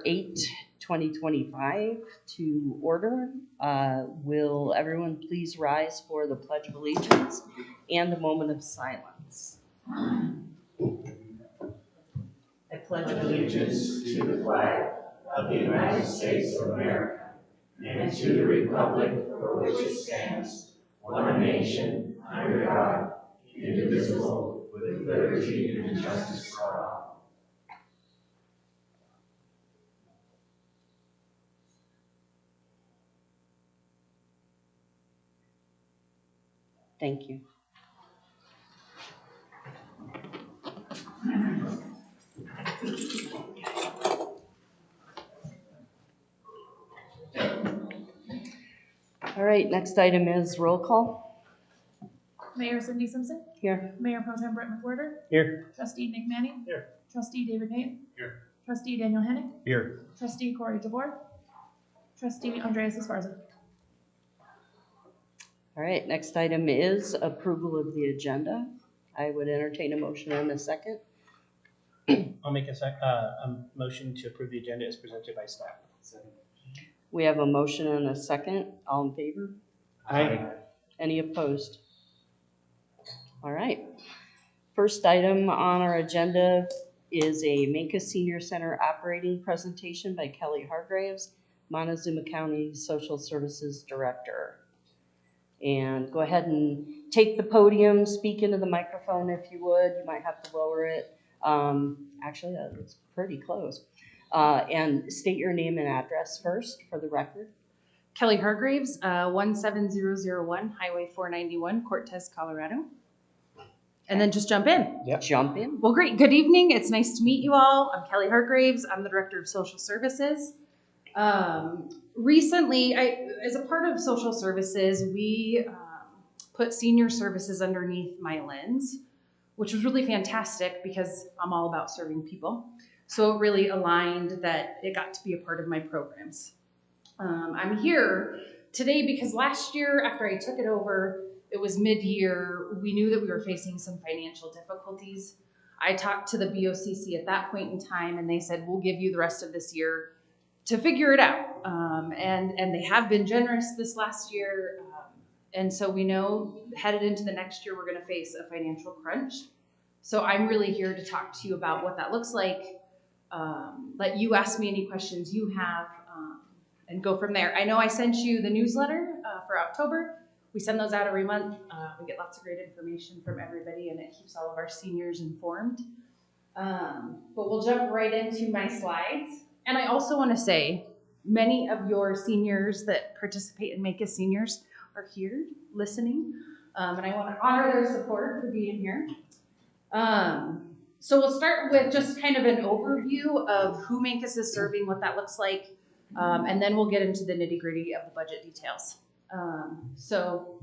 November 8, 2025 to order. Will everyone please rise for the Pledge of Allegiance and a moment of silence? I pledge allegiance to the flag of the United States of America and to the republic for which it stands, one nation, under God, indivisible, with liberty and justice for all. Thank you. All right, next item is roll call. Mayor Cindy Simpson. Here. Mayor Pro Tem Brett McWhorter. Here. Trustee Nick Manning. Here. Trustee David Payne. Here. Trustee Daniel Hennick. Here. Trustee Corey DeVore. Trustee Andreas Esparza. All right, next item is approval of the agenda. I would entertain a motion in a second. I'll make a motion to approve the agenda as presented by staff. We have a motion and a second. All in favor? Aye. Any opposed? All right. First item on our agenda is a Mancos Senior Center operating presentation by Kelly Hargraves, Montezuma County Social Services Director. And go ahead and take the podium, speak into the microphone if you would. You might have to lower it. Actually, that's pretty close. And state your name and address first for the record. Kelly Hargraves, 17001 Highway 491, Cortez, Colorado. And then just jump in. Yep. Jump in. Well, great. Good evening. It's nice to meet you all. I'm Kelly Hargraves. I'm the Director of Social Services. Recently, as a part of social services, we put senior services underneath my lens, which was really fantastic because I'm all about serving people. So it really aligned that it got to be a part of my programs. I'm here today because last year after I took it over, it was mid-year, we knew that we were facing some financial difficulties. I talked to the BOCC at that point in time and they said, we'll give you the rest of this year to figure it out. And they have been generous this last year. And so we know headed into the next year, we're gonna face a financial crunch. So I'm really here to talk to you about what that looks like. Let you ask me any questions you have and go from there. I know I sent you the newsletter for October. We send those out every month. We get lots of great information from everybody and it keeps all of our seniors informed. But we'll jump right into my slides. And I also want to say, many of your seniors that participate in Make Us Seniors are here listening. And I want to honor their support for being here. So we'll start with just kind of an overview of who Mancos is serving, what that looks like, and then we'll get into the nitty-gritty of the budget details. So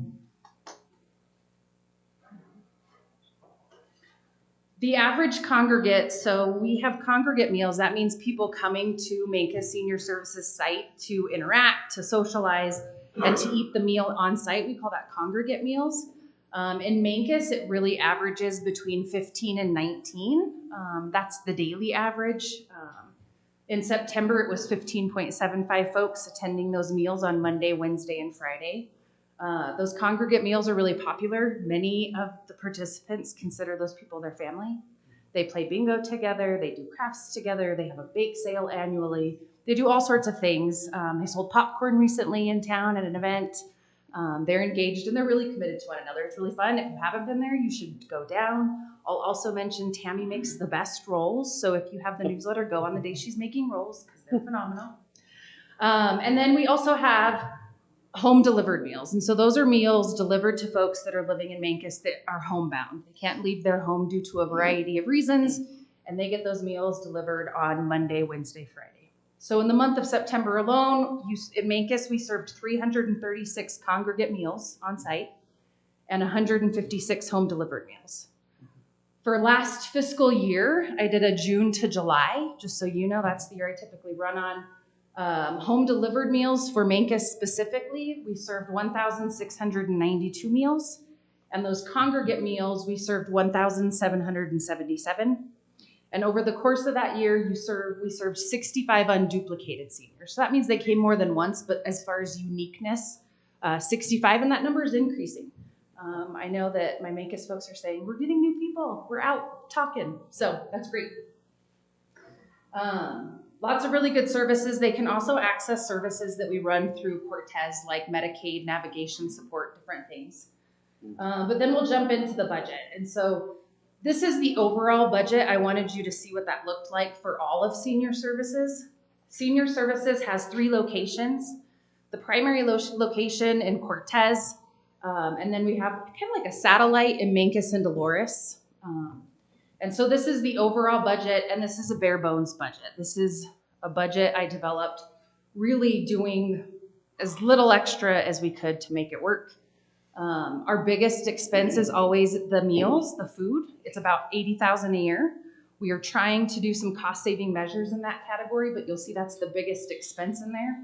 the average congregate, so we have congregate meals. That means people coming to Mancos Senior Services site to interact, to socialize, and to eat the meal on site. We call that congregate meals. In Mancos, it really averages between 15 and 19. That's the daily average. In September, it was 15.75 folks attending those meals on Monday, Wednesday, and Friday. Those congregate meals are really popular. Many of the participants consider those people their family. They play bingo together, they do crafts together, they have a bake sale annually. They do all sorts of things. They sold popcorn recently in town at an event. They're engaged and they're really committed to one another. It's really fun. If you haven't been there, you should go down. I'll also mention Tammy makes the best rolls. So if you have the newsletter, go on the day she's making rolls because they're phenomenal. And then we also have home delivered meals. And so those are meals delivered to folks that are living in Mancos that are homebound. They can't leave their home due to a variety of reasons. And they get those meals delivered on Monday, Wednesday, Friday. So in the month of September alone, in Mancos, we served 336 congregate meals on site and 156 home delivered meals. For last fiscal year, I did a June to July, just so you know, that's the year I typically run on. Home delivered meals for Mancos specifically, we served 1,692 meals. And those congregate meals, we served 1,777. And over the course of that year, we served 65 unduplicated seniors. So that means they came more than once, but as far as uniqueness, 65, and that number is increasing. I know that my Mancos folks are saying, we're getting new people, we're out talking. So that's great. Lots of really good services. They can also access services that we run through Cortez, like Medicaid, navigation support, different things. But then we'll jump into the budget. And so this is the overall budget. I wanted you to see what that looked like for all of senior services. Senior services has 3 locations. The primary location in Cortez, and then we have kind of like a satellite in Mancos and Dolores. And so this is the overall budget, and this is a bare bones budget. This is a budget I developed really doing as little extra as we could to make it work. Our biggest expense is always the meals, the food. It's about $80,000 a year. We are trying to do some cost saving measures in that category, but you'll see that's the biggest expense in there.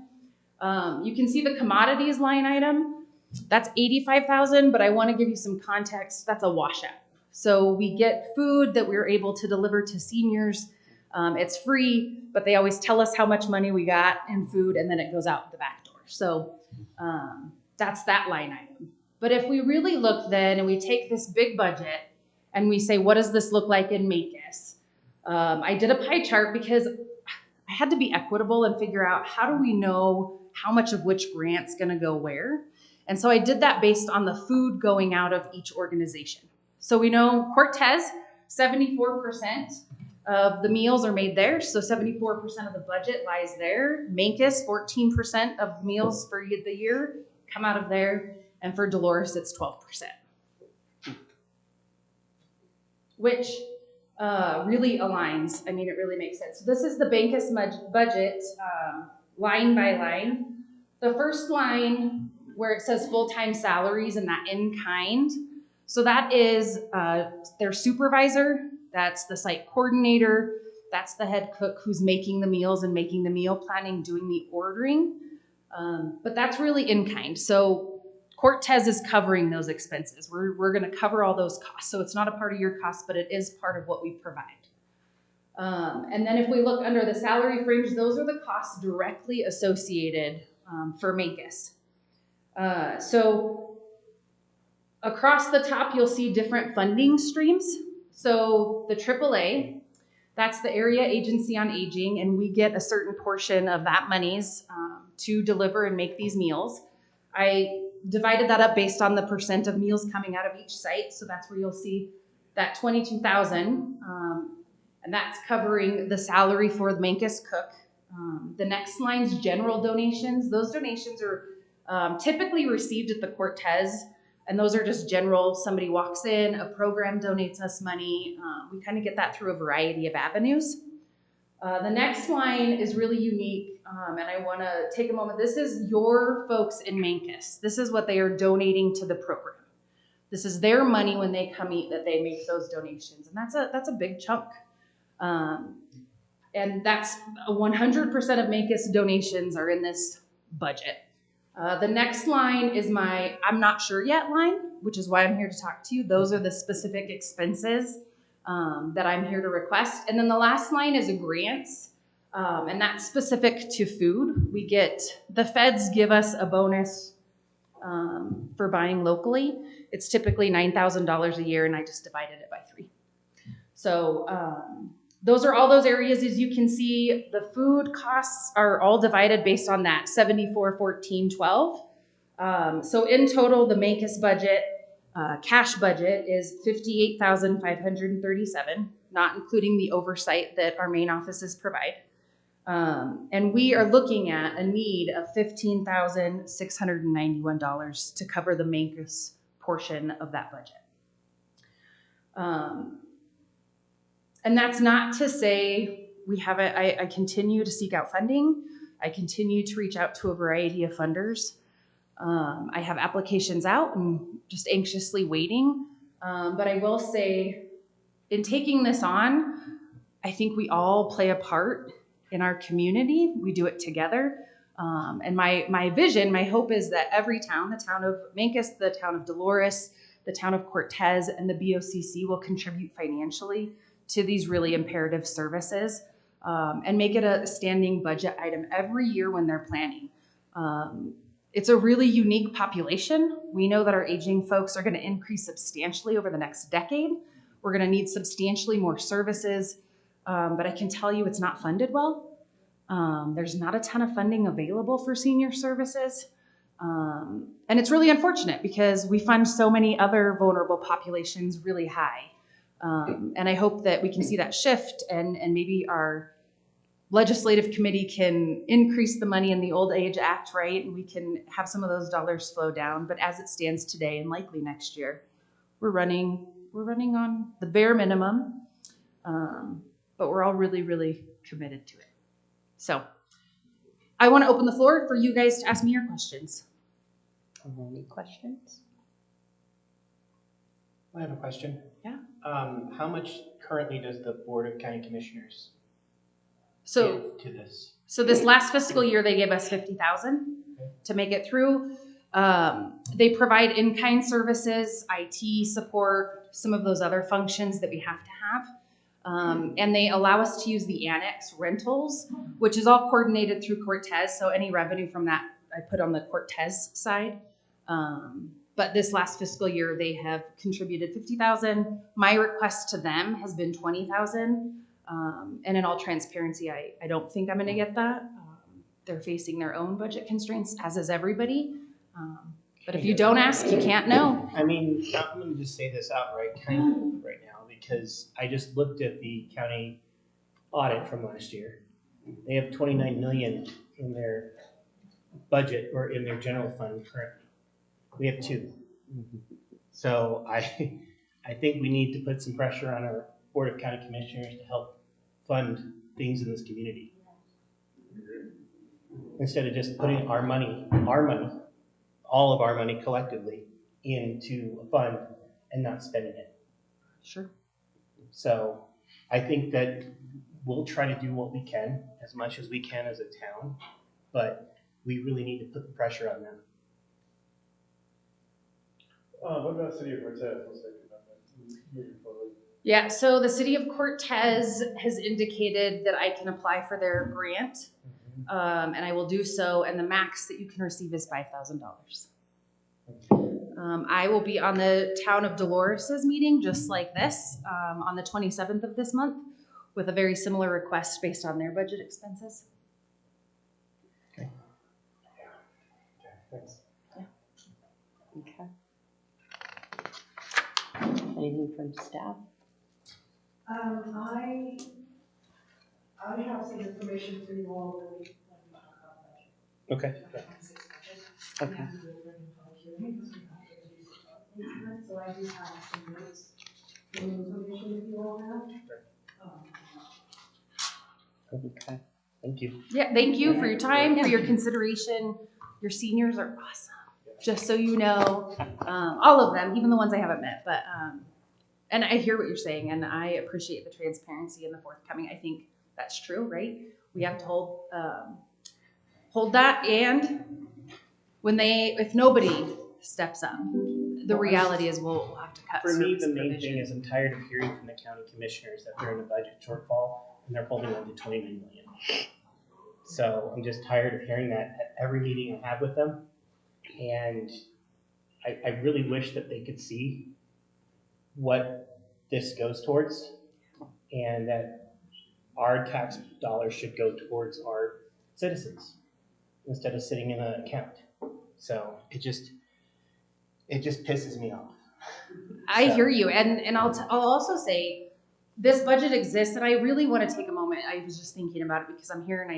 You can see the commodities line item. That's $85,000, but I want to give you some context. That's a washout. So we get food that we're able to deliver to seniors. It's free, but they always tell us how much money we got in food, and then it goes out the back door. So that's that line item. But if we really look then and we take this big budget and we say, what does this look like in Mancos? I did a pie chart because I had to be equitable and figure out how do we know how much of which grant's gonna go where. And so I did that based on the food going out of each organization. So we know Cortez, 74% of the meals are made there. So 74% of the budget lies there. Mancos, 14% of meals for the year come out of there. And for Dolores, it's 12%. Which really aligns. I mean, it really makes sense. So this is the Mancos budget line by line. The first line where it says full-time salaries and that in kind. So that is their supervisor, that's the site coordinator, that's the head cook who's making the meals and making the meal planning, doing the ordering. But that's really in kind. So Cortez is covering those expenses. We're gonna cover all those costs. So it's not a part of your costs, but it is part of what we provide. And then if we look under the salary fringe, those are the costs directly associated for Mancos. So across the top, you'll see different funding streams. So the AAA, that's the Area Agency on Aging, and we get a certain portion of that monies to deliver and make these meals. I divided that up based on the percent of meals coming out of each site. So that's where you'll see that 22,000, and that's covering the salary for the Mancos cook. The next line's general donations. Those donations are typically received at the Cortez, and those are just general. Somebody walks in, a program donates us money. We kind of get that through a variety of avenues. The next line is really unique, and I want to take a moment. This is your folks in Mancos. This is what they are donating to the program. This is their money when they come eat that they make those donations, and that's a big chunk. And that's 100% of Mancos donations are in this budget. The next line is my I'm not sure yet line, which is why I'm here to talk to you. Those are the specific expenses that I'm here to request. And then the last line is a grants, and that's specific to food. The feds give us a bonus for buying locally. It's typically $9,000 a year, and I just divided it by 3. So those are all those areas. As you can see, the food costs are all divided based on that 74, 14, 12. So in total, the Mancos budget, cash budget is $58,537, not including the oversight that our main offices provide. And we are looking at a need of $15,691 to cover the Mancos portion of that budget. And that's not to say we haven't, I continue to seek out funding. I continue to reach out to a variety of funders. I have applications out and just anxiously waiting. But I will say, in taking this on, I think we all play a part in our community. We do it together. And my vision, my hope is that every town, the town of Mancos, the town of Dolores, the town of Cortez, and the BOCC will contribute financially to these really imperative services, and make it a standing budget item every year when they're planning. It's a really unique population. We know that our aging folks are going to increase substantially over the next decade. We're going to need substantially more services, but I can tell you it's not funded well. There's not a ton of funding available for senior services. And it's really unfortunate because we fund so many other vulnerable populations really high. And I hope that we can see that shift and maybe our legislative committee can increase the money in the Old Age Act, right? And we can have some of those dollars flow down. But as it stands today and likely next year, we're running on the bare minimum. But we're all really, really committed to it. So I want to open the floor for you guys to ask me your questions. Any questions? I have a question. Yeah. How much currently does the Board of County Commissioners So give to this? So this last fiscal year, they gave us $50,000 to make it through. They provide in-kind services, IT support, some of those other functions that we have to have. And they allow us to use the annex rentals, which is all coordinated through Cortez. So any revenue from that, I put on the Cortez side. But this last fiscal year, they have contributed $50,000. My request to them has been $20,000. And in all transparency, I don't think I'm going to get that. They're facing their own budget constraints, as is everybody. But if you don't ask, you can't know. I mean, I'm going to just say this outright kind of right now because I just looked at the county audit from last year. They have $29 million in their budget or in their general fund currently. We have 2. So I think we need to put some pressure on our Board of County Commissioners to help fund things in this community. Instead of just putting our money, all of our money collectively into a fund and not spending it. Sure. So I think that we'll try to do what we can, as much as we can as a town, but we really need to put the pressure on them. What about City of Cortez? What's that about moving forward? Yeah, so the city of Cortez has indicated that I can apply for their grant, and I will do so, and the max that you can receive is $5,000. I will be on the town of Dolores's meeting, just like this, on the 27th of this month, with a very similar request based on their budget expenses. Okay. Thanks. Yeah. Okay. Anything from staff? I have some information for you all when we talk about budget. Okay. Okay. So I do have some notes and information that you all have. Okay. Thank you. Yeah, thank you for your time, for your consideration. Your seniors are awesome. Just so you know, all of them, even the ones I haven't met, but, and I hear what you're saying, and I appreciate the transparency and the forthcoming. I think that's true, right? We have to hold that, and if nobody steps up, the reality is we'll have to cut. For me, the service main provision. thing is I'm tired of hearing from the county commissioners that they're in a budget shortfall and they're holding on to $29 million. So I'm just tired of hearing that at every meeting I have with them. And I really wish that they could see what this goes towards and that our tax dollars should go towards our citizens instead of sitting in an account. So it just pisses me off. I hear you, and I'll also say this budget exists, and I really want to take a moment. I was just thinking about it because I'm here, and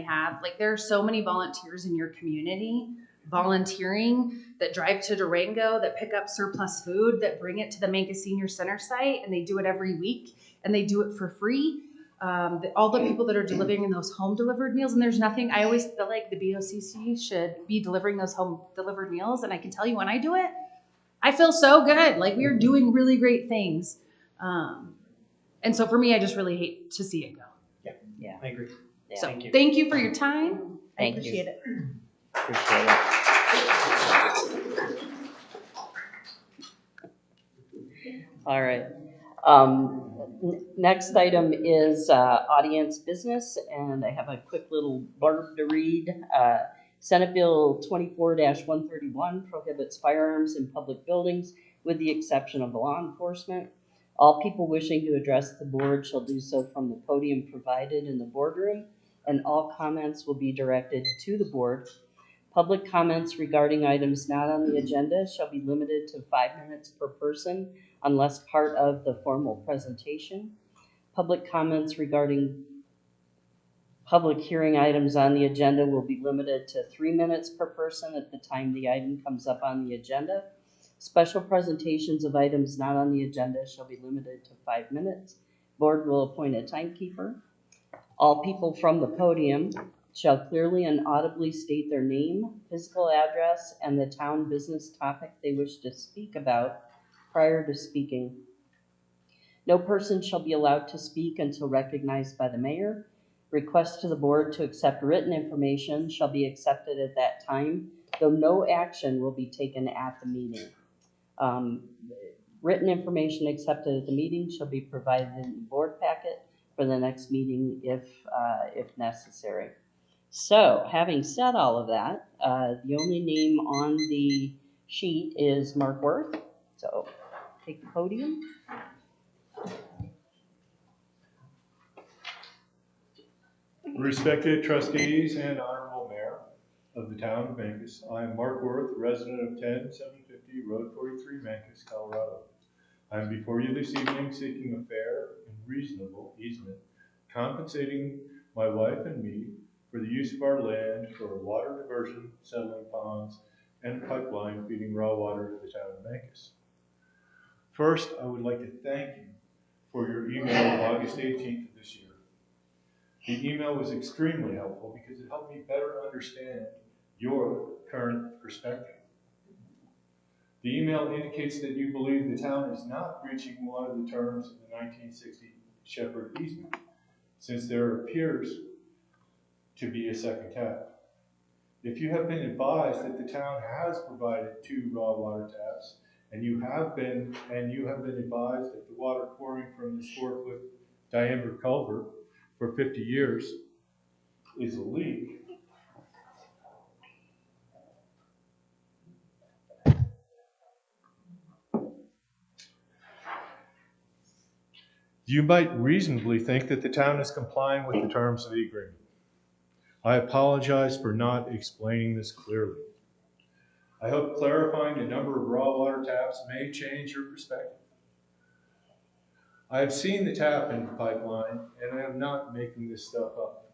there are so many volunteers in your community volunteering that drive to Durango, that pick up surplus food, that bring it to the Manka Senior Center site, and they do it every week, and they do it for free. All the people that are delivering those home delivered meals, and there's nothing, I always feel like the BOCC should be delivering those home delivered meals, and I can tell you when I do it, I feel so good. Like, we are doing really great things. And so for me, I just really hate to see it go. Yeah. I agree. Yeah. So Thank you. thank you for your time. Thank I appreciate you. it. Appreciate it. All right. Next item is audience business, and I have a quick little blurb to read. Senate Bill 24-131 prohibits firearms in public buildings with the exception of law enforcement. All people wishing to address the board shall do so from the podium provided in the boardroom, and all comments will be directed to the board. Public comments regarding items not on the agenda shall be limited to 5 minutes per person unless part of the formal presentation. Public comments regarding public hearing items on the agenda will be limited to 3 minutes per person at the time the item comes up on the agenda. Special presentations of items not on the agenda shall be limited to 5 minutes. Board will appoint a timekeeper. All people from the podium shall clearly and audibly state their name, physical address, and the town business topic they wish to speak about prior to speaking. No person shall be allowed to speak until recognized by the mayor. Requests to the board to accept written information shall be accepted at that time, though no action will be taken at the meeting. Written information accepted at the meeting shall be provided in the board packet for the next meeting if necessary. So, having said all of that, the only name on the sheet is Mark Worth. So, take the podium. Respected trustees and honorable mayor of the town of Mancos, I am Mark Worth, resident of 10750 Road 43, Mancos, Colorado. I am before you this evening seeking a fair and reasonable easement, compensating my wife and me for the use of our land for water diversion, settling ponds, and pipeline feeding raw water to the town of Mancos. First, I would like to thank you for your email of August 18th of this year. The email was extremely helpful because it helped me better understand your current perspective. The email indicates that you believe the town is not breaching one of the terms of the 1960 Shepherd easement, since there appears to be a second tap. If you have been advised that the town has provided 2 raw water taps, and you have been advised that the water pouring from this 4-foot diameter culvert for 50 years is a leak, you might reasonably think that the town is complying with the terms of the agreement. I apologize for not explaining this clearly. I hope clarifying the number of raw water taps may change your perspective. I have seen the tap in the pipeline, and I am not making this stuff up.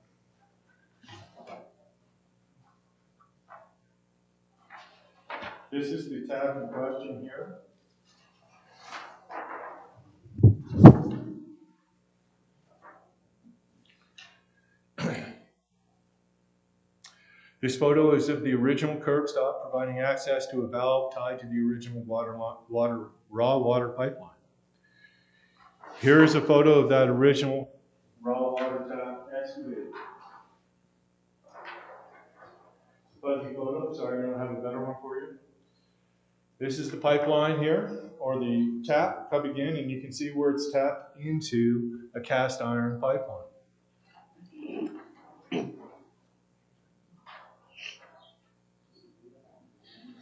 This is the tap in question here. This photo is of the original curb stop, providing access to a valve tied to the original raw water pipeline. Here is a photo of that original raw water tap excavated. Fuzzy photo, sorry I don't have a better one for you. This is the pipeline here, or the tap coming in, and you can see where it's tapped into a cast iron pipeline.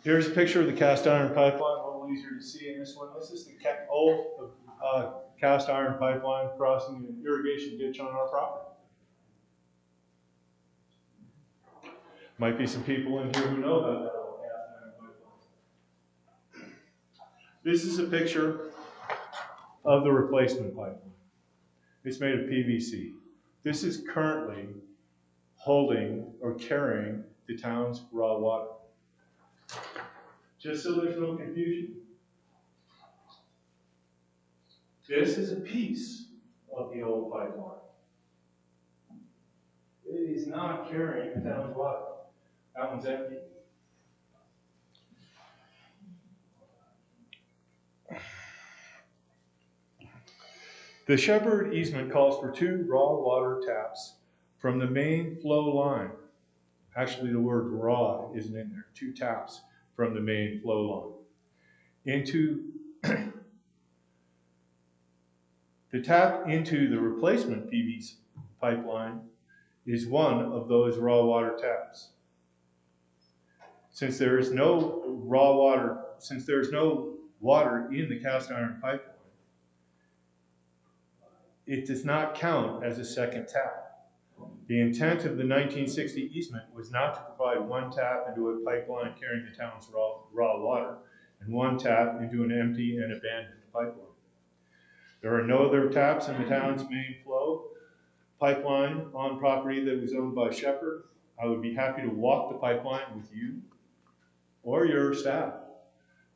Here's a picture of the cast iron pipeline, a little easier to see in this one. This is the old cast iron pipeline crossing an irrigation ditch on our property. Might be some people in here who know about that old cast iron pipeline. This is a picture of the replacement pipeline. It's made of PVC. This is currently holding or carrying the town's raw water. Just so there's no confusion, this is a piece of the old pipeline. It is not carrying the town's water. That one's empty. The Shepherd easement calls for 2 raw water taps from the main flow line. Actually, the word raw isn't in there. 2 taps from the main flow line into The tap into the replacement PV pipeline is one of those raw water taps. Since there is no water in the cast iron pipeline, it does not count as a second tap. The intent of the 1960 easement was not to provide one tap into a pipeline carrying the town's raw water and one tap into an empty and abandoned pipeline. There are no other taps in the town's main flow pipeline on property that was owned by Shepherd. I would be happy to walk the pipeline with you or your staff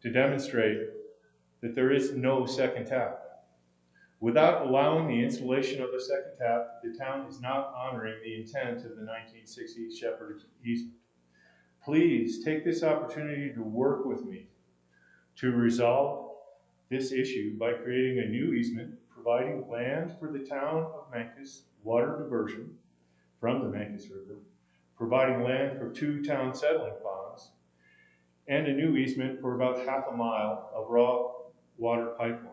to demonstrate that there is no second tap. Without allowing the installation of a second tap, the town is not honoring the intent of the 1960 Shepherd easement. Please take this opportunity to work with me to resolve this issue by creating a new easement, providing land for the town of Mancos water diversion from the Mancos River, providing land for 2 town settling ponds, and a new easement for about half a mile of raw water pipeline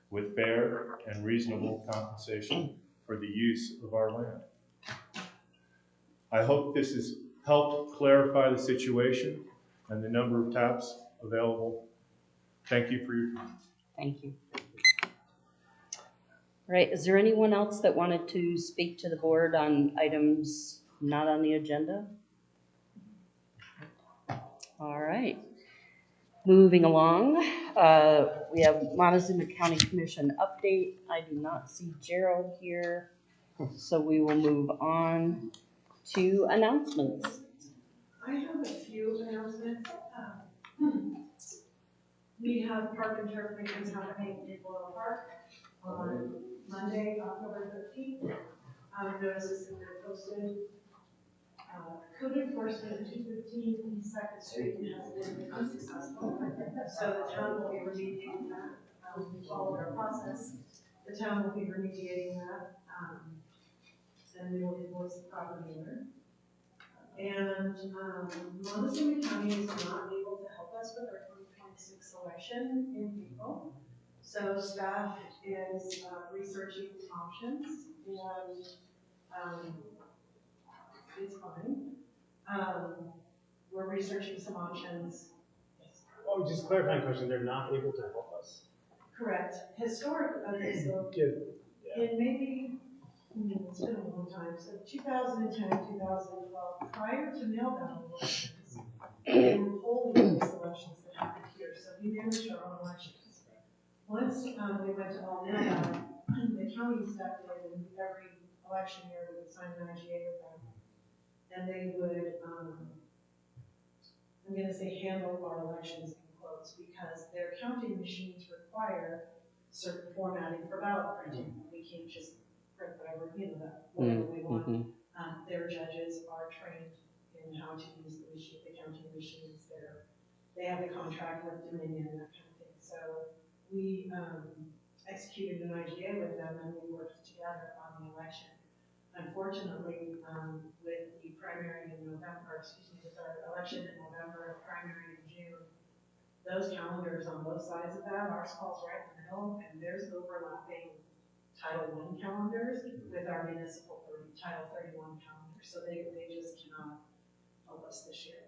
with fair and reasonable compensation for the use of our land. I hope this has helped clarify the situation and the number of taps available. Thank you for your time. Thank you. All right, is there anyone else that wanted to speak to the board on items not on the agenda? All right. Moving along, we have Montezuma County Commission update. I do not see Gerald here, so we will move on to announcements. I have a few announcements. We have Park and Turf Weekends happening in Royal Park on Monday, October 13th. Notices have been posted. Code enforcement at 215 East 2nd Street has been unsuccessful. So the town will be remediating that. We followed our process. The town will be remediating that. And we will invoice the property owner. And Montezuma County is not able to help us with our 2026 election in April. So staff is researching options, and it's fine. We're researching some options. Oh, just clarifying question, they're not able to help us? Correct. Historically, okay, so in maybe, it's been a long time, so 2010, 2012, prior to mail ballot elections, they were polling those elections that happened here, so we managed our own elections. Once we went to all mail ballot, the county stepped in, and every election year we would sign an IGA with them, and they would, I'm going to say, handle our elections in quotes, because their counting machines require certain formatting for ballot printing. We can't just print whatever, whatever we want. Their judges are trained in how to use the machine, the counting machines. They have a contract with Dominion and that kind of thing. So we executed an IGA with them, and we worked together on the election. Unfortunately, with the primary in November, with our election in November and primary in June, those calendars on both sides of that, ours falls right in the middle, and there's overlapping Title I calendars with our municipal Title 31 calendar, so they just cannot help us this year.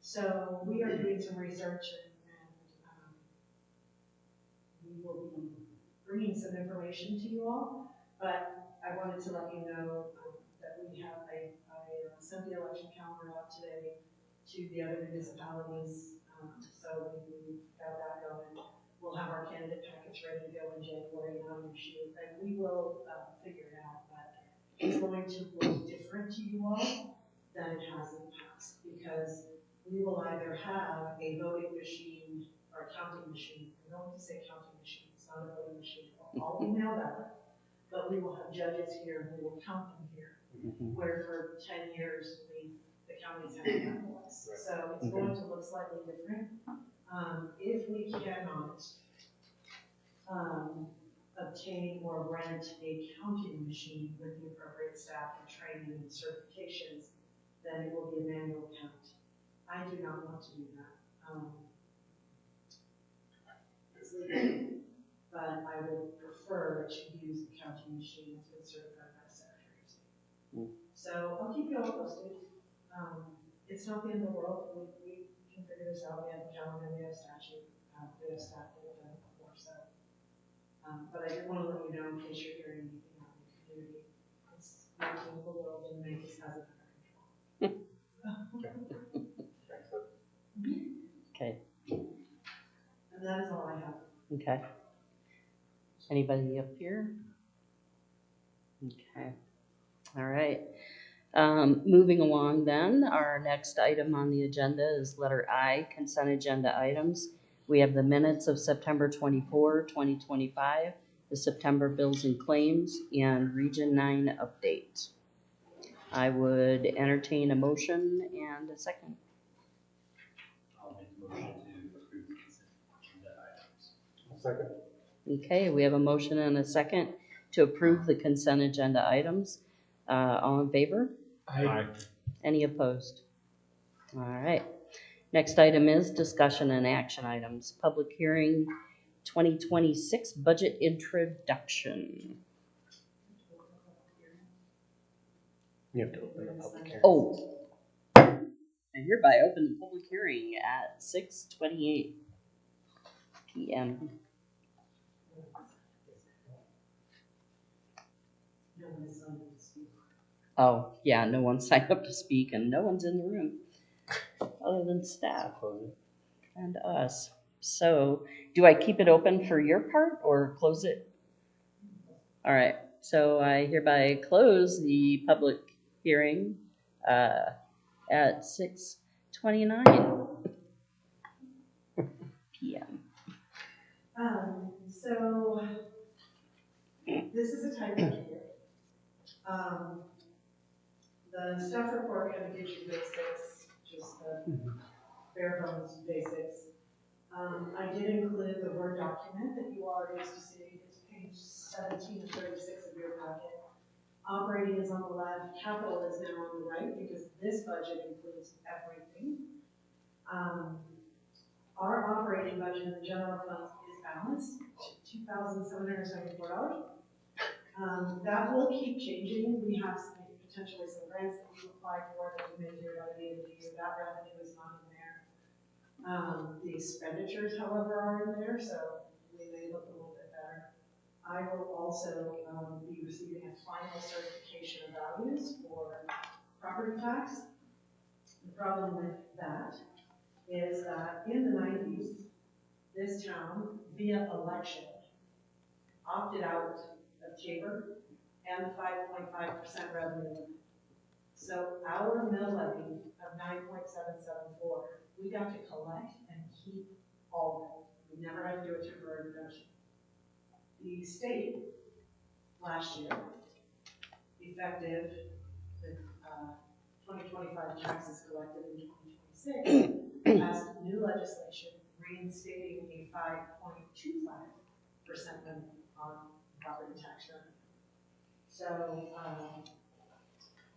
So we are doing some research, and we will be bringing some information to you all, but I wanted to let you know that we have, I sent the election calendar out today to the other municipalities, so we got that going. We'll have our candidate package ready to go in January, and we will figure it out, but it's going to look different to you all than it has in the past, because we will either have a voting machine or a counting machine. I don't want to say counting machine, it's not a voting machine. All we mail ballot, but we will have judges here who will count them here, where for 10 years the counties haven't done this. So it's going to look slightly different. If we cannot obtain or rent a counting machine with the appropriate staff and training and certifications, then it will be a manual count. I do not want to do that. but I would prefer to use the counting machine that's been certified by the Secretary of State. So I'll keep you all posted. It's not the end of the world. We can figure this out. We have a calendar, we have statute, we have staff that have done it before. So, but I did want to let you know in case you're hearing anything out in the community. It's not the end of the world, and Memphis has it under control. Okay. And that is all I have. Okay. Anybody up here? Okay. All right. Moving along then, our next item on the agenda is letter I, consent agenda items. We have the minutes of September 24, 2025, the September bills and claims, and Region 9 update. I would entertain a motion and a second. I'll make a motion to approve the consent agenda items. Second. Okay, we have a motion and a second to approve the consent agenda items. All in favor? Aye. Any opposed? All right. Next item is discussion and action items. Public hearing 2026 budget introduction. You have to open the public hearing. Oh, I hereby open the public hearing at 6:28 p.m. No one is on the speaker. Oh, yeah, no one signed up to speak and no one's in the room other than staff and us. So do I keep it open for your part or close it? All right, so I hereby close the public hearing at 6:29 p.m. So this is a type of here. The staff report kind of gives you basics, just the bare bones basics. I did include the Word document that you all are used to seeing. It's page 17 and 36 of your packet. Operating is on the left, capital is now on the right because this budget includes everything. Our operating budget in the general fund is balanced to $2,774. That will keep changing. We have potentially some grants that we've applied for that we may hear by the end of the year. That revenue is not in there. The expenditures, however, are in there, so they may look a little bit better. I will also be receiving a final certification of values for property tax. The problem with that is that in the 90s, this town, via election, opted out of Tabor and the 5.5% revenue limit. So our mill levy of 9.774, we got to collect and keep all of it. We never had to do a temporary reduction. The state last year, effective the 2025 taxes collected in 2026, passed new legislation reinstating a 5.25% limit on property tax revenue. So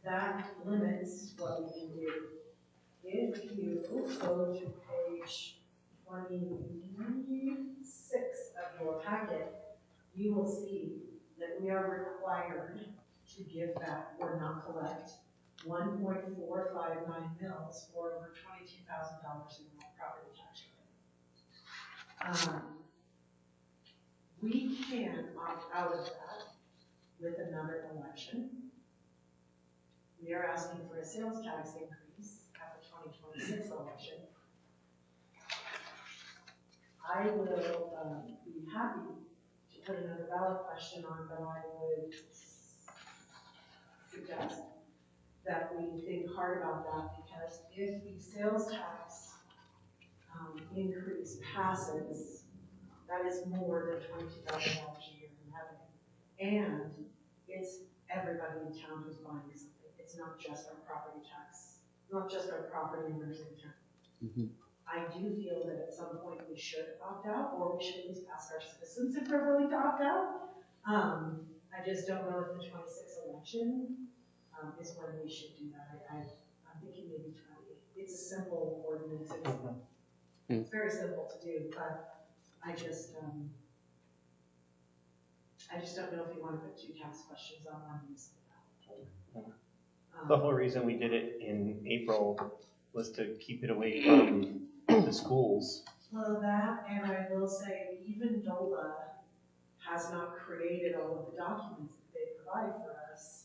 that limits what we can do. If you go to page 26 of your packet, you will see that we are required to give back or not collect 1.459 mils or over $22,000 in property tax revenue. We can opt out of that with another election. We are asking for a sales tax increase at the 2026 election. I will be happy to put another ballot question on, but I would suggest that we think hard about that, because if the sales tax increase passes, that is more than $22,000 a year in revenue. And it's everybody in town who's buying something. It's not just our property tax, not just our property owners in town. Mm-hmm. I do feel that at some point we should opt out, or we should at least ask our citizens if they're willing to opt out. I just don't know if the 26th election is when we should do that. I'm thinking maybe 20. It's a simple ordinance. It's very simple to do, but I just, I just don't know if you want to put two tax questions on one piece. The whole reason we did it in April was to keep it away from the schools. Well, that, and I will say, even DOLA has not created all of the documents that they provide for us.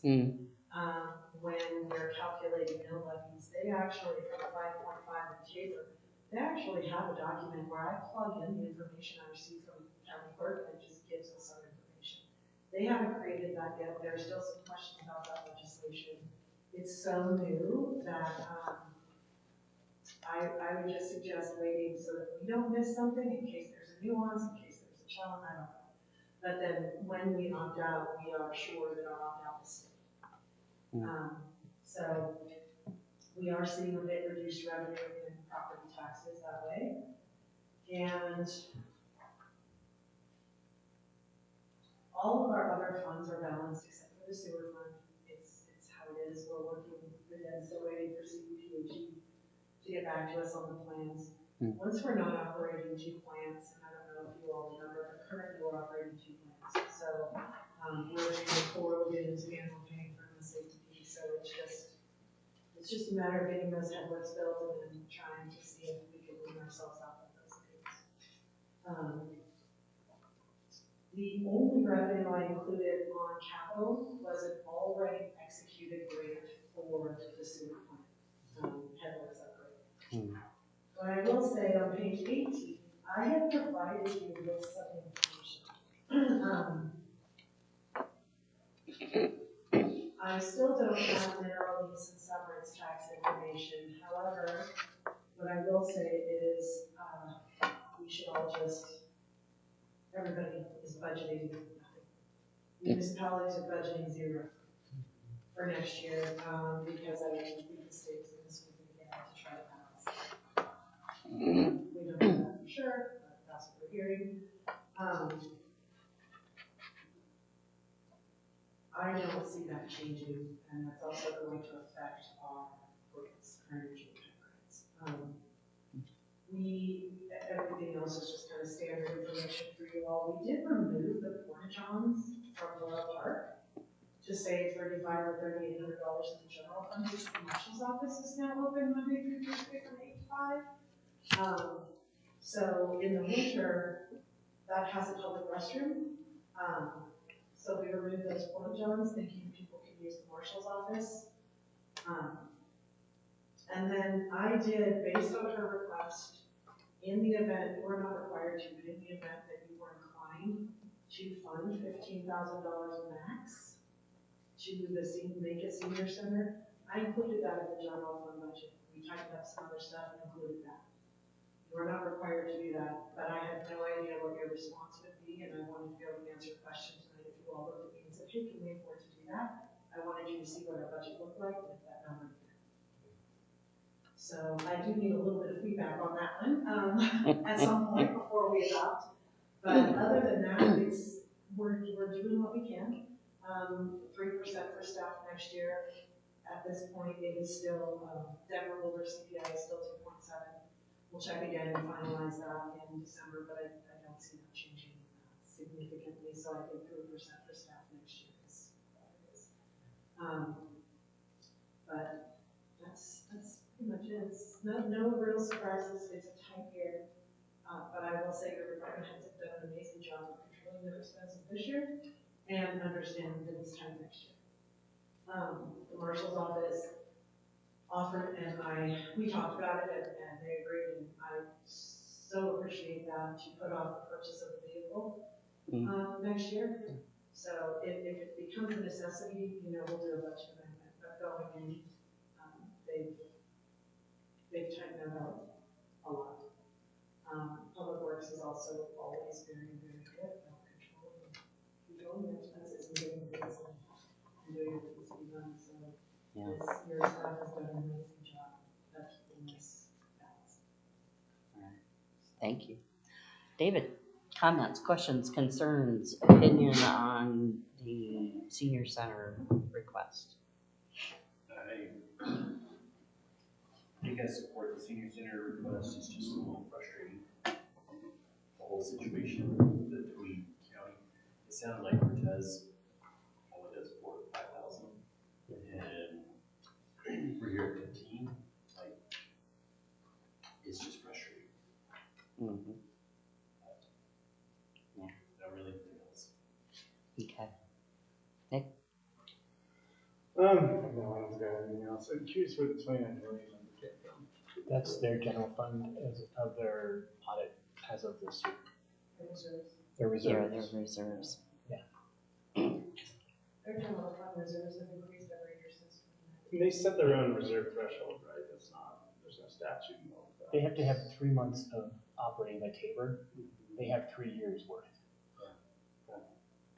When they're calculating mill levies, they actually, for the 5.5 in Tabor, they actually have a document where I plug in the information I receive from the county clerk and it just gives us some information. They haven't created that yet. There are still some questions about that legislation. It's so new that I would just suggest waiting so that we don't miss something in case there's a nuance, in case there's a challenge, I don't know. But then when we opt out, we are sure that our opt-out is safe. So we are seeing a bit reduced revenue in property taxes that way. And all of our other funds are balanced except for the sewer fund. It's how it is. We're working with it, still waiting for CDPHE to get back to us on the plans. Once we're not operating two plants, and I don't know if you all remember, but currently we're operating two plants. So we're paying for Logan's and we're paying for MSAP. So it's just a matter of getting those headworks built and then trying to see if we can wean ourselves out of those things. The only revenue I included on capital was an already executed grant for the sewer plant, headworks upgrade. But I will say on page 18, I have provided you with some information. I still don't have mineral lease and severance tax information. However, what I will say is we should all just, everybody is budgeting nothing. Municipalities are budgeting zero for next year because I don't think the state is going to sweep it again to try to balance. We don't know that for sure, but that's what we're hearing. I don't see that changing, and that's also going to affect our grants, energy grants. Everything else is just kind of standard information for you all. We did remove the porta-johns from Royal Park to save $3,500 or $3,800 in the general fund. Just the marshal's office is now open Monday through Thursday from 8 to 5. So in the winter, that has a public restroom. So we removed those porta-johns, thinking people could use the marshal's office. And then I did, based on her request, in the event, you are not required to, but in the event that you were inclined to fund $15,000 max to make a senior center, I included that in the general fund budget. We tightened up some other stuff and included that. You are not required to do that, but I had no idea what your response would be, and I wanted to be able to answer questions. And if you all looked at me and said, hey, can we afford to do that? I wanted you to see what our budget looked like with that number. So I do need a little bit of feedback on that one at some point before we adopt. But other than that, we're doing what we can. 3% for staff next year. At this point, it is still Denver Boulder CPI is still 2.7. We'll check again and finalize that in December, but I don't see that changing significantly. So I think 3% for staff next year is what it is. But that's pretty much it. No real surprises. It's a tight year. But I will say your department heads have done an amazing job of controlling their expenses this year and understanding that it's time next year. The marshal's office offered, and we talked about it, and they agreed, and I so appreciate that, to put off the purchase of the vehicle next year. So if it becomes a necessity, we'll do a budget amendment. But going in, they've tightened their belt a lot. Public Works is also always very, very good about controlling their expenses and doing things and doing what needs to be done. So your staff has done an amazing job of keeping this balanced. All right. Thank you. David, comments, questions, concerns, opinion on the senior center request? I think I support the senior center request. It's just a little frustrating. The whole situation with the Tweed County. It's sounded like Cortez only does 4,000 to 5,000, and we're here at 15. Like, it's just frustrating. Mm-hmm. I don't really think else. Okay. Nick? No, I don't got anything else. I'm curious where the 29 million number came from. That's their general fund as of their audit as of this year. Their reserves. Yeah, their reserves. Their general fund reserves have increased every year since. They set their own reserve threshold, right? That's not, there's no statute involved with that. They have to have 3 months of operating by Tabor. They have 3 years worth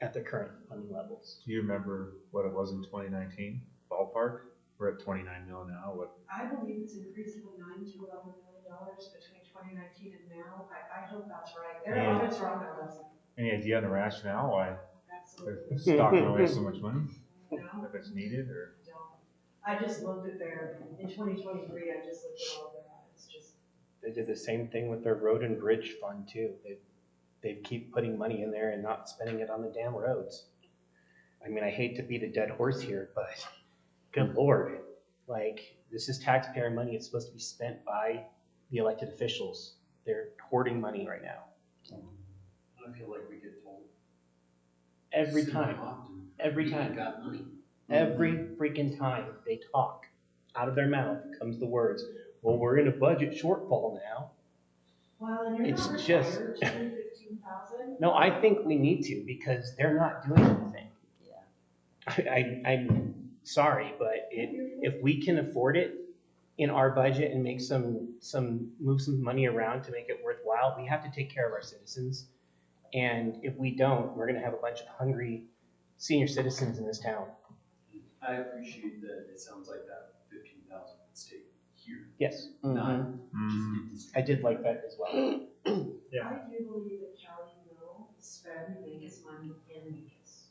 at the current funding levels. Do you remember what it was in 2019? Ballpark? We're at 29 mil now. What? I believe it's increased from $9 to $11 million between 2019 and now. I hope that's right. Their audits are on their website. Any idea on the rationale why Absolutely. they're stocking away so much money? No. If it's needed, or? I just looked at in 2023, I just looked at all of their audits. They did the same thing with their road and bridge fund too. They keep putting money in there and not spending it on the damn roads. I mean, I hate to beat a dead horse here, but good Lord, like, this is taxpayer money. It's supposed to be spent by the elected officials. They're hoarding money right now. I feel like we get told Every so time. often, Every we time. got money. Every freaking time they talk, out of their mouth comes the words, well, we're in a budget shortfall now. Well, and you're It's not just, required to do 15,000. no, I think we need to because they're not doing anything. Yeah. I'm sorry, but if we can afford it in our budget and make move some money around to make it worthwhile, we have to take care of our citizens. And if we don't, we're going to have a bunch of hungry senior citizens in this town. I appreciate that it sounds like that 15,000 would stay here. Yes, Not Mm-hmm. just I did like that as well. Yeah. I do believe that County will spend Vegas money in Vegas.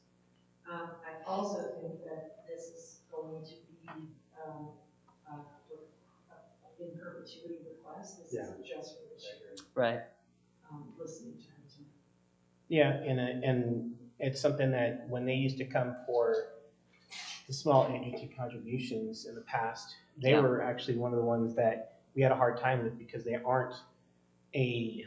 I also think that this is going to be in perpetuity request. This isn't just for this year. Right. Listening to him tonight. Yeah, and it's something that when they used to come for the small agency contributions in the past, they Yeah. were actually one of the ones that we had a hard time with because they aren't a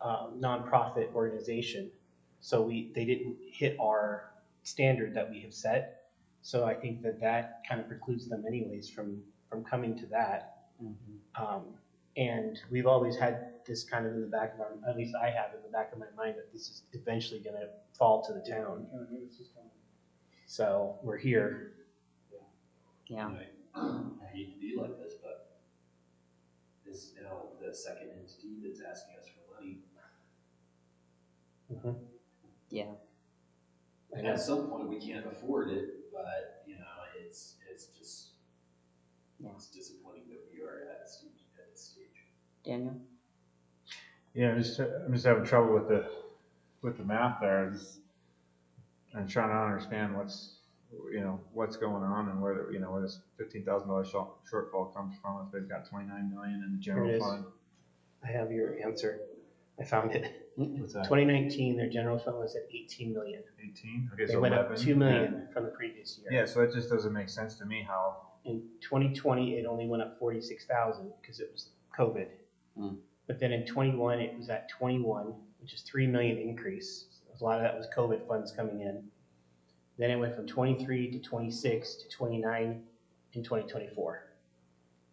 nonprofit organization. So they didn't hit our standard that we have set. So I think that kind of precludes them anyways from coming to that. Mm-hmm. And we've always had this kind of in the back of at least I have in the back of my mind that this is eventually going to fall to the town. So we're here. Yeah. I hate to be like this, but this is now the second entity that's asking us for money. Mm-hmm. Yeah. And at some point we can't afford it, but it's just it's disappointing that we are at this stage. Daniel? Yeah, I'm just having trouble with the math there. I'm trying to understand what's going on and where this $15,000 shortfall comes from if they've got 29 million in the Here it general is. fund. I have your answer. I found it. What's that? 2019, their general fund was at 18 million. 18. Okay, They so went 11. up 2 million from the previous year. Yeah, so that just doesn't make sense to me how. In 2020, it only went up 46,000 because it was COVID. Mm. But then in 21, it was at 21, which is 3 million increase. A lot of that was COVID funds coming in. Then it went from 23 to 26 to 29 in 2024.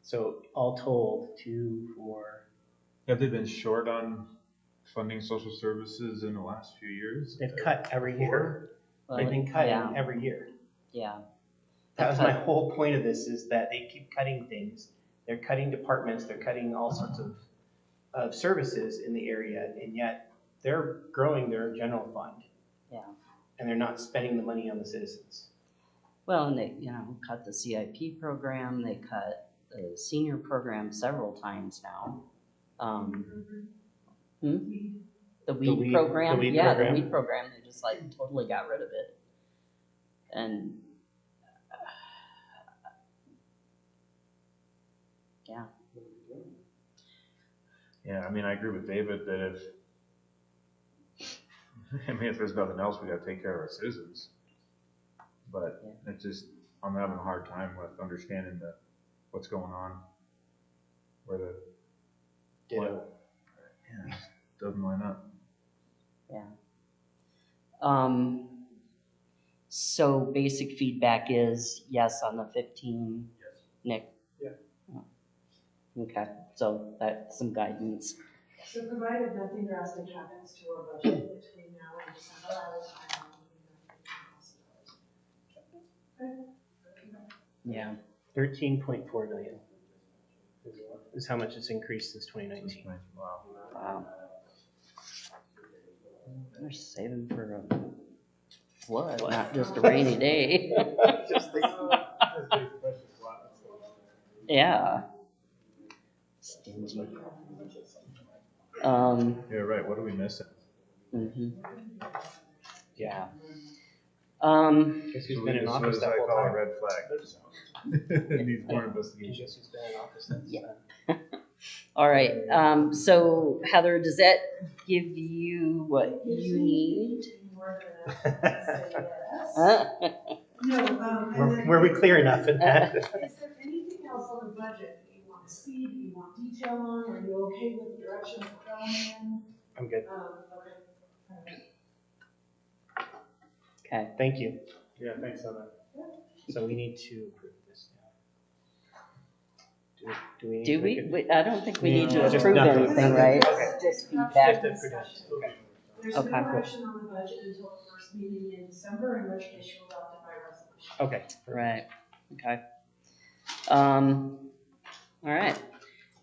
So all told, 2, 4. Have they been short on funding social services in the last few years? They've cut every year. Well, They've been cutting yeah. every year. Yeah. That was my whole point of this, is that they keep cutting things. They're cutting departments, they're cutting all sorts of services in the area, and yet they're growing their general fund. Yeah. And they're not spending the money on the citizens. Well, and they, cut the CIP program, they cut the senior program several times now. The weed program, the weed yeah, program. the weed program, they just totally got rid of it. And yeah. Yeah, I mean, I agree with David that I mean, if there's nothing else, we gotta take care of our citizens. But it's just, I'm having a hard time with understanding what's going on. Where the, Ditto. yeah, it just doesn't line up. Yeah. So basic feedback is yes on the 15. Yes. Nick? Yeah. Okay, so that's some guidance. So provided nothing drastic happens to our budget between now and December, I will plan on $15,000. Yeah. 13.4 million is how much it's increased since 2019. Wow. Wow. They're saving for a flood, not just a rainy day. Yeah. Stingy. Yeah, right, what are we missing? Mm-hmm. Yeah. Guess who's been in So office as that I whole call a time? red flag. It needs more investigation. Guess who's been in office since Yeah. All right. So Heather, does that give you what you need? No, Were we clear enough in that? Is there anything else on the budget that you want to see, that you want detail on? Are you okay with the direction that we're going in? I'm good. Okay. Okay. Thank you. Yeah, thanks on that. So we need to approve this now. Do we need Do to make we? it? I don't think we Yeah, need to just approve nothing. anything, right? Okay. Just feedback. Just to predict. Okay. There's Okay. no action on the budget until the first meeting in December, in which case you'll adopt it by resolution. Okay. Right. Okay. All right.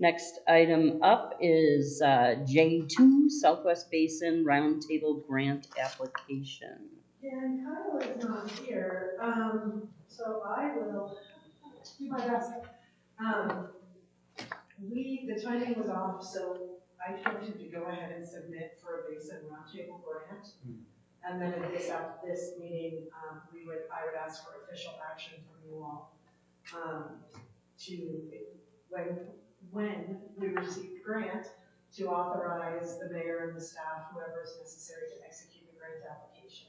Next item up is J2 Southwest Basin Roundtable Grant Application. And Kyle is not here, so I will do my best. The timing was off, so I told him to go ahead and submit for a Basin Roundtable grant. And then at this meeting, I would ask for official action from you all to, when we receive the grant, to authorize the mayor and the staff, whoever is necessary to execute the grant application.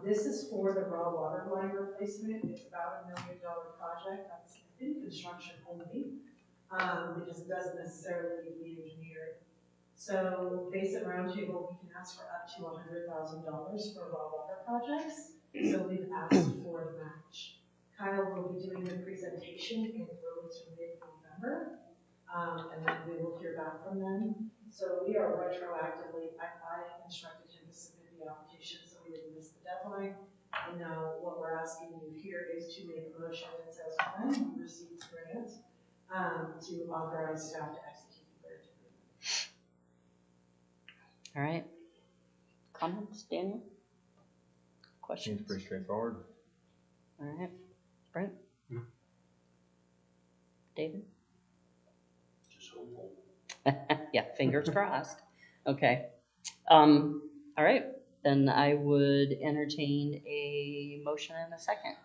This is for the raw water line replacement. It's about $1 million project that's in construction only, because it doesn't necessarily need to be engineered. So Basin Roundtable, we can ask for up to $100,000 for raw water projects. So we've asked for the match. Kyle will be doing the presentation in early to mid-November, and then we will hear back from them. So we are retroactively, I instructed him to submit the application so we didn't miss the deadline. And now what we're asking you here is to make a motion that says when we receive the grant, to authorize staff to execute the grant agreement. All right. Comments, Daniel? Questions? Seems pretty straightforward. All right. Brent? David? Just hopeful. Yeah, fingers crossed. Okay. All right. Then I would entertain a motion and a second.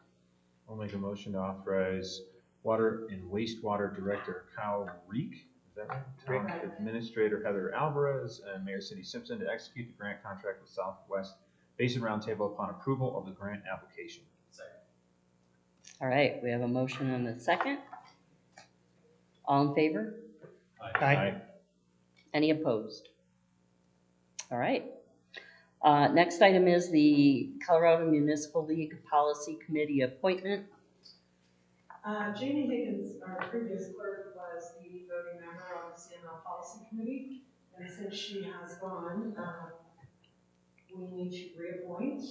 I'll make a motion to authorize Water and Wastewater Director Kyle Reek, is that right? Town Administrator Heather Alvarez and Mayor Cindy Simpson to execute the grant contract with Southwest Basin Roundtable upon approval of the grant application. Second. All right, we have a motion and a second. All in favor? Aye. Any opposed? All right. Next item is the Colorado Municipal League Policy Committee appointment. Jamie Higgins, our previous clerk, was the voting member on the CML Policy Committee, and since she has gone, we need to reappoint.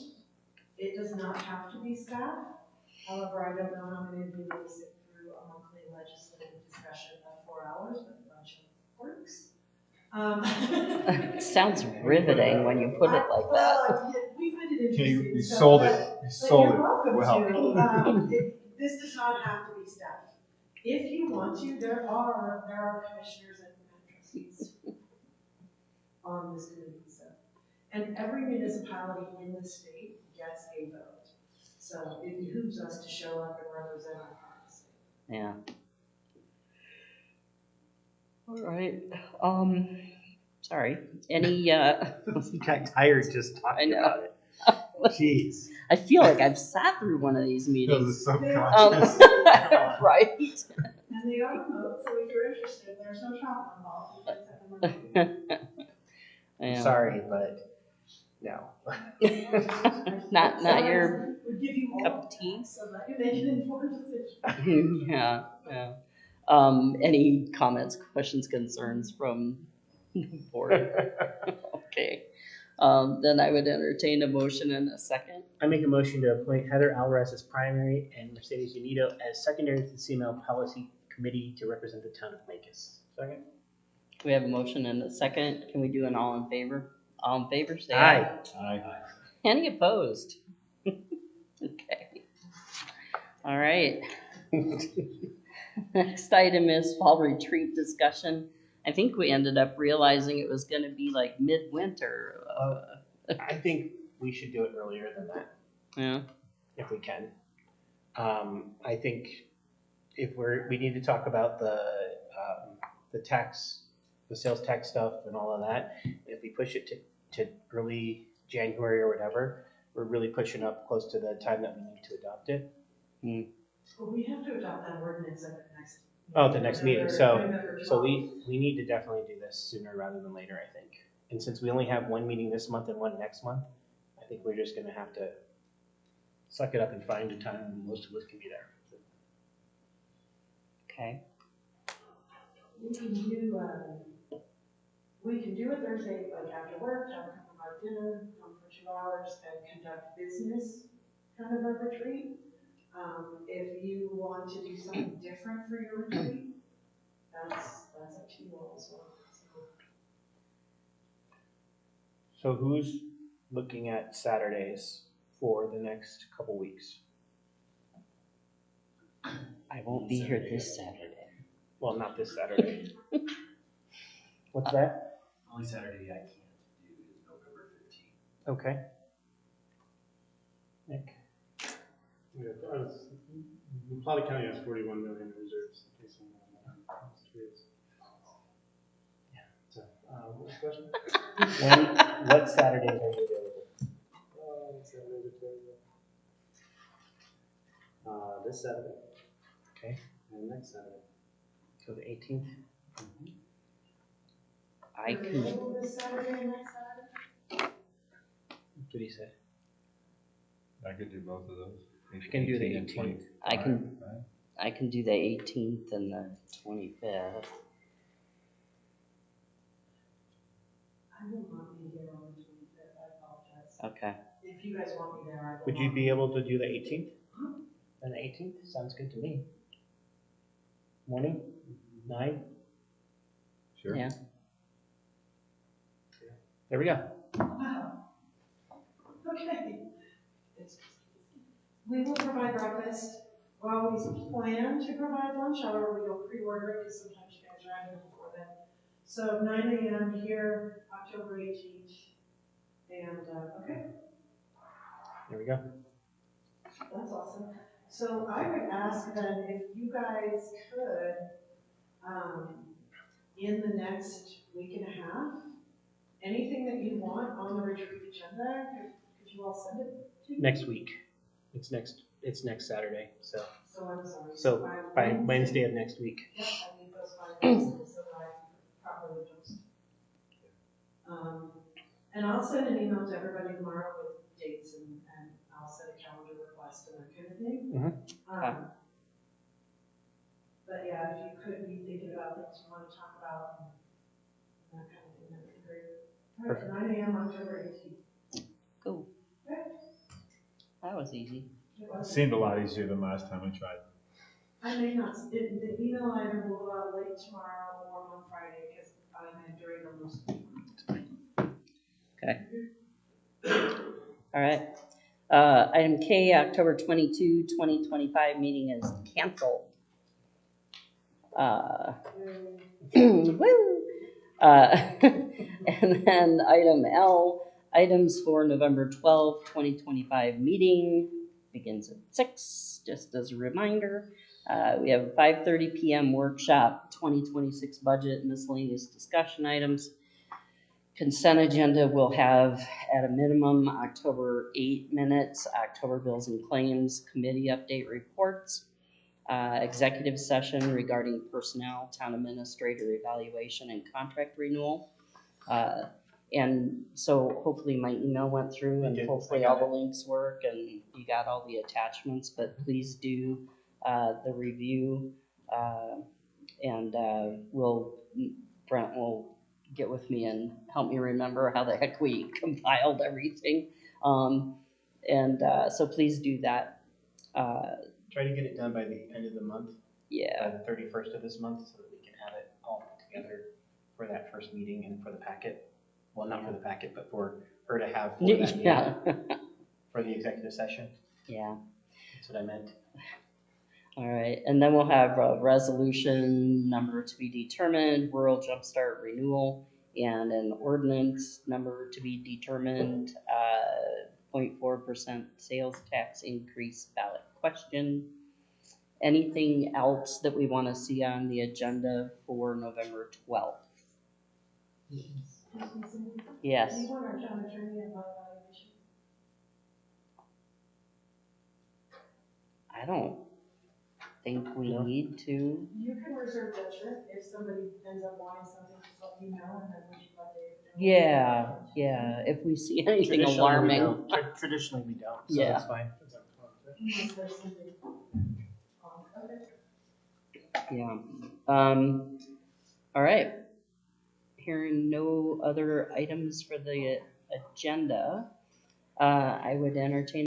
It does not have to be staff. However, I don't know how many of you will sit through a monthly legislative discussion of 4 hours with a bunch of clerks. It sounds riveting when you put it like that. Well, we find it interesting. You so sold but- it. You but sold you're it. welcome Wow. to. This does not have to be staff. If you want to, there are commissioners and trustees on this committee. So, and every municipality in the state gets a vote. So it behooves us to show up and represent our policy. Yeah. All right. Sorry. Any, Got tired just I talking know. about it. Jeez. I feel like I've sat through one of these meetings. subconscious. Right. And they are remote, so if you're interested, there's no travel involved. You can send them remote. Yeah. Sorry, but no. Not your Would give you cup all of tea. so that you make an informed decision. Yeah, yeah. Any comments, questions, concerns from the board? Okay. Then I would entertain a motion in a second. I make a motion to appoint Heather Alvarez as primary and Mercedes Unido as secondary to the CML Policy Committee to represent the town of Mancos. Second. We have a motion and a second. Can we do an all in favor? All in favor, say Aye. Aye. Any opposed? Okay. All right. Next item is fall retreat discussion. I think we ended up realizing it was gonna be like midwinter. I think we should do it earlier than that, Yeah, if we can. I think if we need to talk about the tax, the sales tax stuff and all of that. If we push it to early January or whatever, we're really pushing up close to the time that we need to adopt it. Well, we have to adopt that ordinance at the next. Oh, the next meeting. So November 12th. we need to definitely do this sooner rather than later, I think. And since we only have one meeting this month and one next month, I think we're just gonna have to suck it up and find a time when most of us can be there. okay. We can do it Thursday, like after work, have a cup of our dinner, come for 2 hours and conduct business kind of a retreat. If you want to do something different for your retreat, that's up to you all as well. So who's looking at Saturdays for the next couple weeks? I won't be here this Saturday. Well, not this Saturday. What's that? Only Saturday I can't do is November 15th. Okay. Nick? Yeah, Plata County has 41 million reserves in case anyone was curious. Yeah. So, what was the question? What Saturdays are you available? This Saturday. Okay. And next Saturday. So the 18th? I You're can, available this Saturday and next Saturday? What did he say? I could do both of those. I can do the 18 and 18th. I can do the 18th and the 25th. I will not be here on the 25th, I apologize. Okay. If you guys want me there, I will. Would you be able to do the 18th? Then the 18th? Sounds good to me. Morning? 9? Sure. Yeah. There we go. Wow. Okay. We will provide breakfast. We always plan to provide lunch, however, we don't pre-order it because sometimes you guys are out here before then. So 9 a.m. here, October 18th. And, okay, There we go. that's awesome. So I would ask then if you guys could, in the next week and a half, anything that you want on the retreat agenda, could you all send it to me? Next week. It's next Saturday. So I'm sorry. so by Wednesday of next week. Yep, I need those by Wednesday so that I can properly post. And I'll send an email to everybody tomorrow with dates and I'll send a calendar request and that kind of thing. But yeah, if you could be thinking about things you want to talk about and that kind of thing, that would be great. All right, 9 a.m. October 18th. Cool. Okay. That was easy. It seemed a lot easier than last time I tried. I may not, the email either will go out late tomorrow or on Friday because I'm entering on most of Okay. All right. Item K, October 22, 2025 meeting is canceled. Woo! And then item L, items for November 12, 2025 meeting begins at 6, just as a reminder. We have a 5:30 p.m. workshop, 2026 budget, miscellaneous discussion items. Consent agenda will have at a minimum October 8 minutes, October bills and claims, committee update reports, executive session regarding personnel, town administrator evaluation and contract renewal. And so hopefully my email went through and hopefully all the links work and you got all the attachments, but please do the review and Brent will get with me and help me remember how the heck we compiled everything. So please do that. Try to get it done by the end of the month. Yeah. By the 31st of this month, so that we can have it all put together for that first meeting and for the packet. Well, not for the packet, but for her to have for that meeting, Yeah. for the executive session. Yeah. That's what I meant. All right, and then we'll have a resolution number to be determined, rural jumpstart renewal, and an ordinance number to be determined, 0.4% sales tax increase ballot question. Anything else that we want to see on the agenda for November 12th? Yes. Do you want our town attorney and evaluation? I don't think we need to. You can reserve judgment if somebody ends up wanting something, just let me know, and then we should let David know. Yeah, if we see anything Traditionally, alarming. we don't. Traditionally, we don't, so Yeah. that's fine. Unless there's something. Okay. Yeah. All right. Hearing no other items for the agenda, I would entertain